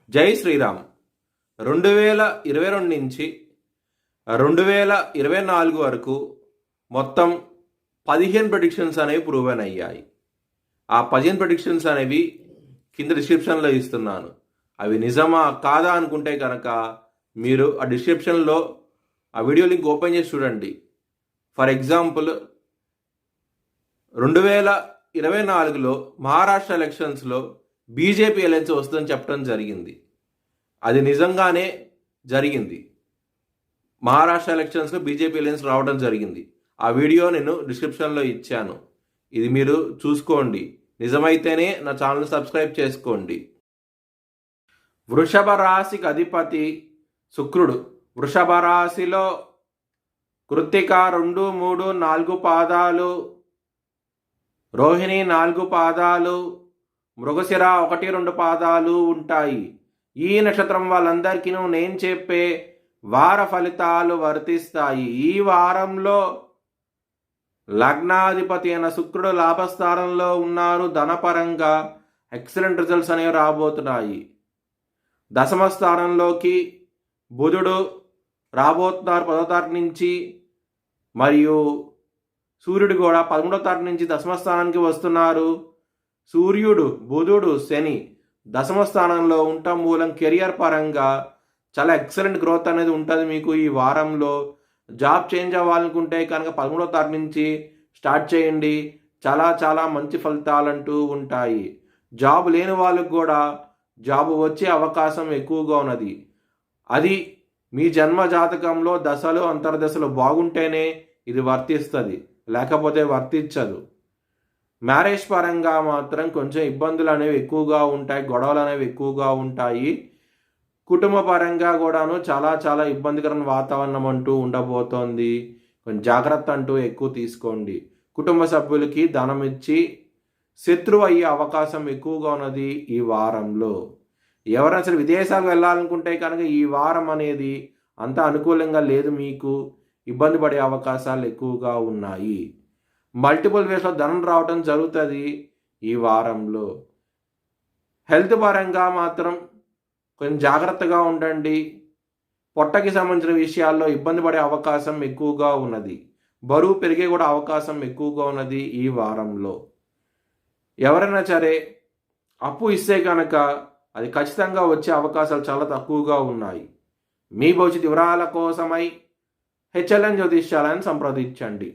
జై శ్రీరామ్. 2022 నుంచి 2024 వరకు మొత్తం 15 ప్రెడిక్షన్స్ అనేవి ప్రూవెన్ అయ్యాయి. ఆ 15 ప్రెడిక్షన్స్ అనేవి కింద డిస్క్రిప్షన్లో ఇస్తున్నాను. అవి నిజమా కాదా అనుకుంటే కనుక మీరు ఆ డిస్క్రిప్షన్లో ఆ వీడియో లింక్ ఓపెన్ చేసి చూడండి. ఫర్ ఎగ్జాంపుల్ 2024లో మహారాష్ట్ర ఎలక్షన్స్లో బీజేపీ అలయన్స్ వస్తుందని చెప్పడం జరిగింది. అది నిజంగానే జరిగింది. మహారాష్ట్ర ఎలక్షన్స్లో బీజేపీ అలయన్స్ రావడం జరిగింది. ఆ వీడియో నేను డిస్క్రిప్షన్లో ఇచ్చాను. ఇది మీరు చూసుకోండి. నిజమైతేనే నా ఛానల్ సబ్స్క్రైబ్ చేసుకోండి. వృషభ రాశికి అధిపతి శుక్రుడు. వృషభ రాశిలో కృత్తిక 2, 3, 4 పాదాలు, రోహిణి 4 పాదాలు, మృగశిర 1, 2 పాదాలు ఉంటాయి. ఈ నక్షత్రం వాళ్ళందరికీ నేను చెప్పే వార ఫలితాలు వర్తిస్తాయి. ఈ వారంలో లగ్నాధిపతి అయిన శుక్రుడు లాభస్థానంలో ఉన్నారు. ధనపరంగా ఎక్సలెంట్ రిజల్ట్స్ అనేవి రాబోతున్నాయి. దశమ స్థానంలోకి బుధుడు రాబోతున్నారు 10వ తారీఖు నుంచి. మరియు సూర్యుడు కూడా 13వ తారీఖు నుంచి దశమ స్థానానికి వస్తున్నారు. సూర్యుడు, బుధుడు, శని దశమ స్థానంలో ఉండటం మూలం కెరియర్ పరంగా చాలా ఎక్సలెంట్ గ్రోత్ అనేది ఉంటుంది మీకు ఈ వారంలో. జాబ్ చేంజ్ అవ్వాలనుకుంటే కనుక 13వ తారీఖు నుంచి స్టార్ట్ చేయండి. చాలా చాలా మంచి ఫలితాలంటూ ఉంటాయి. జాబ్ లేని వాళ్ళకు కూడా జాబ్ వచ్చే అవకాశం ఎక్కువగా ఉన్నది. అది మీ జన్మ జాతకంలో దశలు అంతర్దశలు బాగుంటేనే ఇది వర్తిస్తుంది, లేకపోతే వర్తించదు. మ్యారేజ్ పరంగా మాత్రం కొంచెం ఇబ్బందులు అనేవి ఎక్కువగా ఉంటాయి, గొడవలు అనేవి ఎక్కువగా ఉంటాయి. కుటుంబ పరంగా కూడాను చాలా చాలా ఇబ్బందికరమైన వాతావరణం అంటూ ఉండబోతోంది. కొంచెం జాగ్రత్త అంటూ ఎక్కువ తీసుకోండి. కుటుంబ సభ్యులకి ధనం ఇచ్చి శత్రువు అయ్యే అవకాశం ఎక్కువగా ఉన్నది ఈ వారంలో. ఎవరైనా సరే విదేశాలకు వెళ్ళాలనుకుంటే కనుక ఈ వారం అనేది అంత అనుకూలంగా లేదు, మీకు ఇబ్బంది పడే అవకాశాలు ఎక్కువగా ఉన్నాయి. మల్టిపుల్ వేస్లో ధనం రావడం జరుగుతుంది ఈ వారంలో. హెల్త్ పరంగా మాత్రం కొంచెం జాగ్రత్తగా ఉండండి. పొట్టకి సంబంధించిన విషయాల్లో ఇబ్బంది పడే అవకాశం ఎక్కువగా ఉన్నది. బరువు పెరిగే కూడా అవకాశం ఎక్కువగా ఉన్నది ఈ వారంలో. ఎవరైనా సరే అప్పు ఇస్తే కనుక అది ఖచ్చితంగా వచ్చే అవకాశాలు చాలా తక్కువగా ఉన్నాయి. మీ భవిష్యత్ వివరాల కోసమై హెచ్ఎల్ఎన్ జ్యోతిష్యాలను సంప్రదించండి.